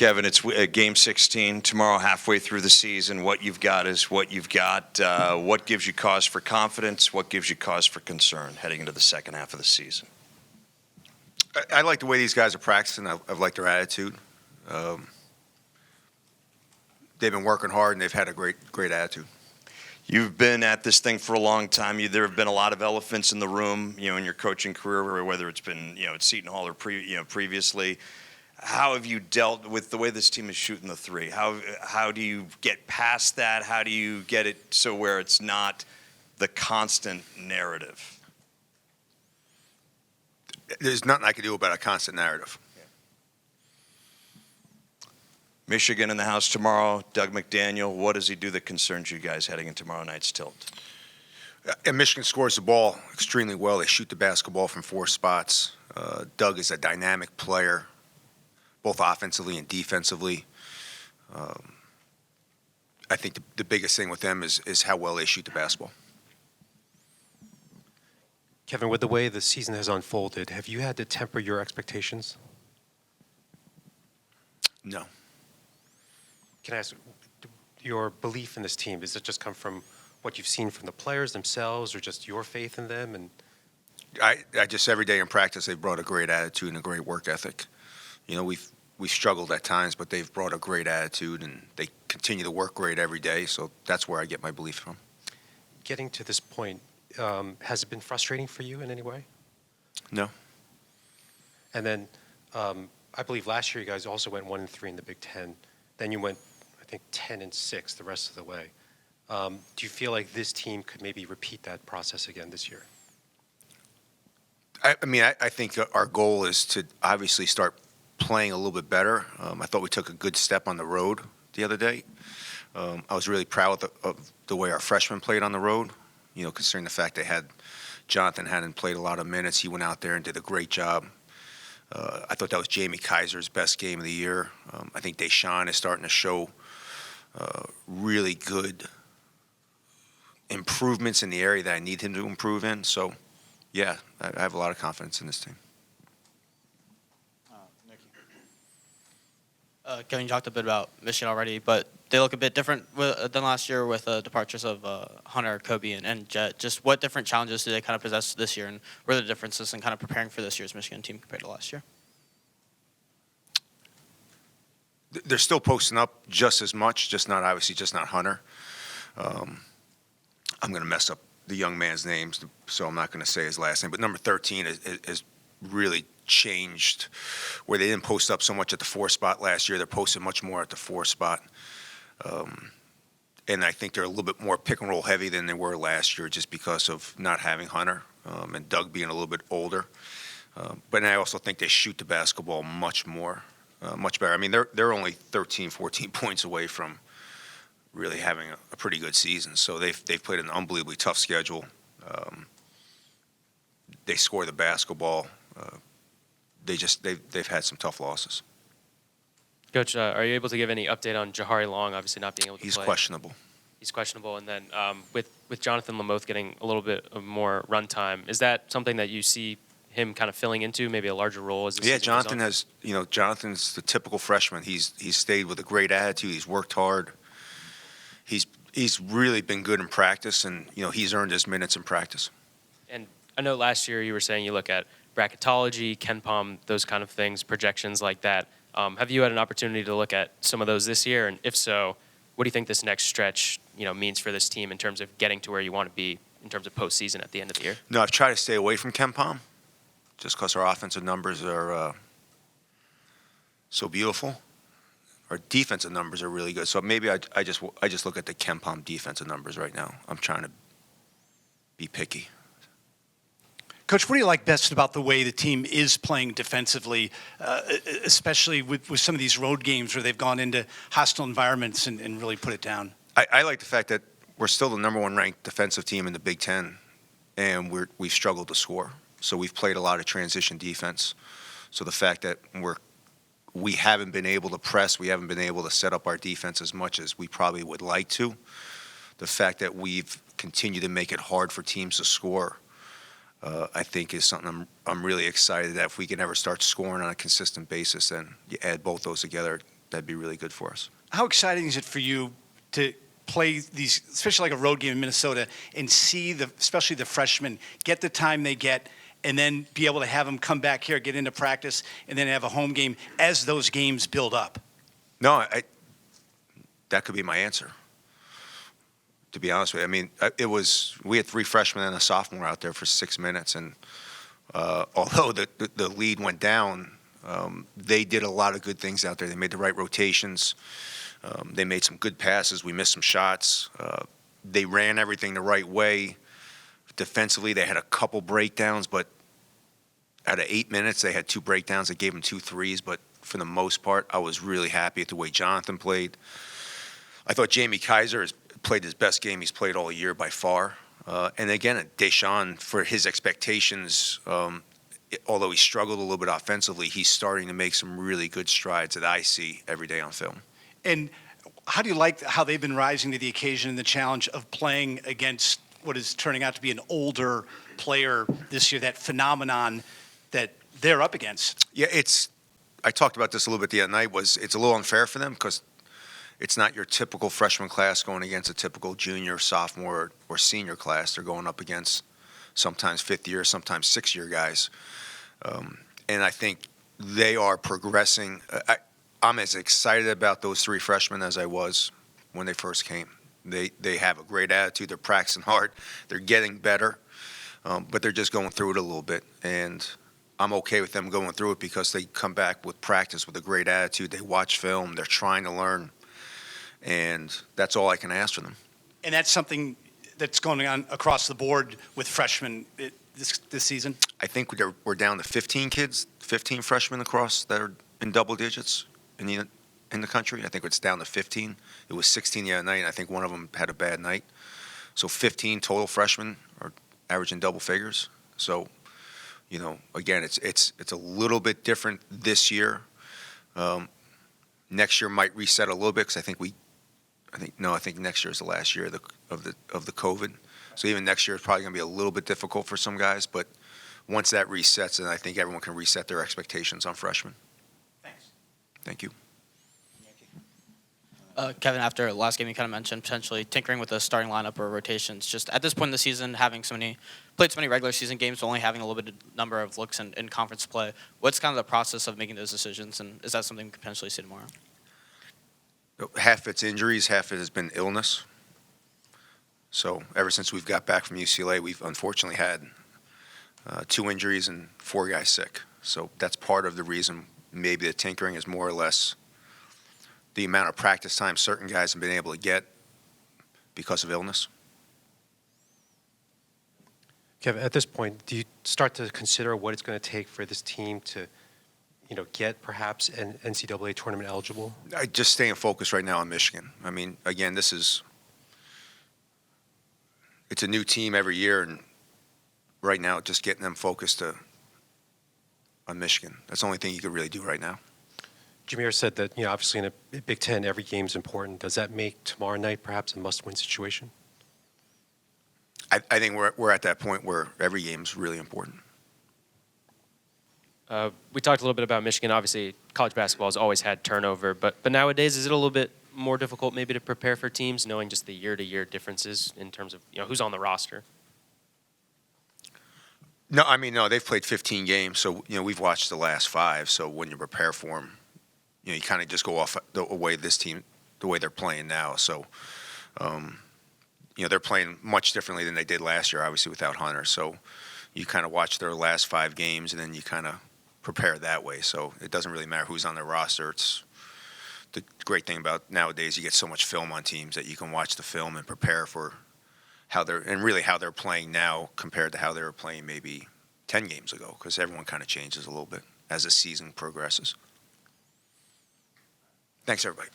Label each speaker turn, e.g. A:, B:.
A: Kevin, it's Game 16 tomorrow, halfway through the season. What you've got is what you've got. What gives you cause for confidence? What gives you cause for concern heading into the second half of the season?
B: I like the way these guys are practicing. I've liked their attitude. They've been working hard, and they've had a great attitude.
A: You've been at this thing for a long time. There have been a lot of elephants in the room, in your coaching career, whether it's been, at Seton Hall or previously. How have you dealt with the way this team is shooting the three? How do you get past that? How do you get it so where it's not the constant narrative?
B: There's nothing I can do about a constant narrative.
A: Michigan in the house tomorrow. Doug McDaniel, what does he do that concerns you guys heading into tomorrow night's tilt?
B: And Michigan scores the ball extremely well. They shoot the basketball from 4 spots. Doug is a dynamic player, both offensively and defensively. I think the biggest thing with them is how well they shoot the basketball.
C: Kevin, with the way the season has unfolded, have you had to temper your expectations?
B: No.
C: Can I ask, your belief in this team, does it just come from what you've seen from the players themselves or just your faith in them? And
B: I just, every day in practice, they've brought a great attitude and a great work ethic. We've struggled at times, but they've brought a great attitude, and they continue to work great every day, so that's where I get my belief from.
C: Getting to this point, has it been frustrating for you in any way?
B: No.
C: And then I believe last year you guys also went 1-3 in the Big Ten. Then you went, I think, 10-6 the rest of the way. Do you feel like this team could maybe repeat that process again this year?
B: I think our goal is to obviously start playing a little bit better. I thought we took a good step on the road the other day. I was really proud of the way our freshmen played on the road, considering the fact Jonathan hadn't played a lot of minutes. He went out there and did a great job. I thought that was Jamie Kaiser's best game of the year. I think Deshaun is starting to show really good improvements in the area that I need him to improve in. So, yeah, I have a lot of confidence in this team.
D: Kevin, you talked a bit about Michigan already, but they look a bit different than last year with departures of Hunter, Kobe, and Jet. Just what different challenges do they kind of possess this year, and what are the differences in kind of preparing for this year's Michigan team compared to last year?
B: They're still posting up just as much, just not Hunter. I'm going to mess up the young man's names, so I'm not going to say his last name. But number 13 is really changed, where they didn't post up so much at the 4 spot last year. They're posting much more at the 4 spot. And I think they're a little bit more pick and roll heavy than they were last year, just because of not having Hunter and Doug being a little bit older. But I also think they shoot the basketball much better. They're only 13, 14 points away from really having a pretty good season. So they've played an unbelievably tough schedule. They score the basketball. They've had some tough losses.
E: Coach, are you able to give any update on Jahari Long obviously not being able to play?
B: He's questionable.
E: He's questionable. And then with Jonathan Lamoth getting a little bit of more run time, is that something that you see him kind of filling into, maybe a larger role as the season
B: Jonathan goes on? Jonathan's the typical freshman. He's stayed with a great attitude. He's worked hard. He's really been good in practice, and he's earned his minutes in practice.
E: And I know last year you were saying you look at bracketology, KenPom, those kind of things, projections like that. Have you had an opportunity to look at some of those this year? And if so, what do you think this next stretch means for this team in terms of getting to where you want to be in terms of postseason at the end of the year?
B: No, I've tried to stay away from KenPom just because our offensive numbers are so beautiful. Our defensive numbers are really good. So maybe I just look at the KenPom defensive numbers right now. I'm trying to be picky.
F: Coach, what do you like best about the way the team is playing defensively, especially with some of these road games where they've gone into hostile environments and really put it down?
B: I like the fact that we're still the number 1 ranked defensive team in the Big Ten, and we've struggled to score. So we've played a lot of transition defense. So the fact that we haven't been able to press, we haven't been able to set up our defense as much as we probably would like to. The fact that we've continued to make it hard for teams to score, I think is something I'm really excited that if we can ever start scoring on a consistent basis, then you add both those together, that'd be really good for us.
F: How exciting is it for you to play these, especially like a road game in Minnesota, and see especially the freshmen get the time they get, and then be able to have them come back here, get into practice, and then have a home game as those games build up?
B: No, that could be my answer, to be honest with you. I mean, we had 3 freshmen and a sophomore out there for 6 minutes, and although the lead went down, they did a lot of good things out there. They made the right rotations. They made some good passes. We missed some shots. They ran everything the right way. Defensively, they had a couple breakdowns, but out of 8 minutes, they had 2 breakdowns. They gave them 2 threes, but for the most part, I was really happy with the way Jonathan played. I thought Jamie Kaiser has played his best game he's played all year by far. And again, Deshaun, for his expectations, although he struggled a little bit offensively, he's starting to make some really good strides that I see every day on film.
F: And how do you like how they've been rising to the occasion and the challenge of playing against what is turning out to be an older player this year, that phenomenon that they're up against?
B: Yeah, I talked about this a little bit the other night, it's a little unfair for them because it's not your typical freshman class going against a typical junior, sophomore, or senior class. They're going up against sometimes 5th-year, sometimes 6th-year guys. And I think they are progressing. I'm as excited about those 3 freshmen as I was when they first came. They have a great attitude. They're practicing hard. They're getting better, but they're just going through it a little bit. And I'm okay with them going through it because they come back with practice with a great attitude. They watch film. They're trying to learn. And that's all I can ask for them.
F: And that's something that's going on across the board with freshmen this season?
B: I think we're down to 15 kids, 15 freshmen across that are in double digits in the country. I think it's down to 15. It was 16 the other night, and I think one of them had a bad night. So 15 total freshmen are averaging double figures. So, again, it's a little bit different this year. Next year might reset a little bit because I think next year is the last year of the COVID. So even next year is probably going to be a little bit difficult for some guys. But once that resets, then I think everyone can reset their expectations on freshmen.
F: Thanks.
B: Thank you.
D: Kevin, after last game, you kind of mentioned potentially tinkering with the starting lineup or rotations. Just at this point in the season, having played so many regular season games, only having a little bit of number of looks in conference play, what's kind of the process of making those decisions, and is that something we could potentially see tomorrow?
B: Half it's injuries, half it has been illness. So ever since we've got back from UCLA, we've unfortunately had 2 injuries and 4 guys sick. So that's part of the reason maybe the tinkering is more or less the amount of practice time certain guys have been able to get because of illness.
C: Kevin, at this point, do you start to consider what it's going to take for this team to, get perhaps an NCAA tournament eligible?
B: I just staying focused right now on Michigan. I mean, again, it's a new team every year, and right now just getting them focused on Michigan. That's the only thing you could really do right now.
C: Jameer said that, obviously in a Big Ten, every game's important. Does that make tomorrow night perhaps a must-win situation?
B: I think we're at that point where every game's really important.
E: We talked a little bit about Michigan. Obviously, college basketball has always had turnover, but nowadays, is it a little bit more difficult maybe to prepare for teams, knowing just the year-to-year differences in terms of who's on the roster?
B: No, they've played 15 games, so we've watched the last 5. So when you prepare for them, you kind of just go off the way this team, the way they're playing now. So, they're playing much differently than they did last year, obviously without Hunter. So you kind of watch their last 5 games, and then you kind of prepare that way. So it doesn't really matter who's on their roster. It's the great thing about nowadays, you get so much film on teams that you can watch the film and prepare for how they're playing now compared to how they were playing maybe 10 games ago, because everyone kind of changes a little bit as the season progresses. Thanks, everybody.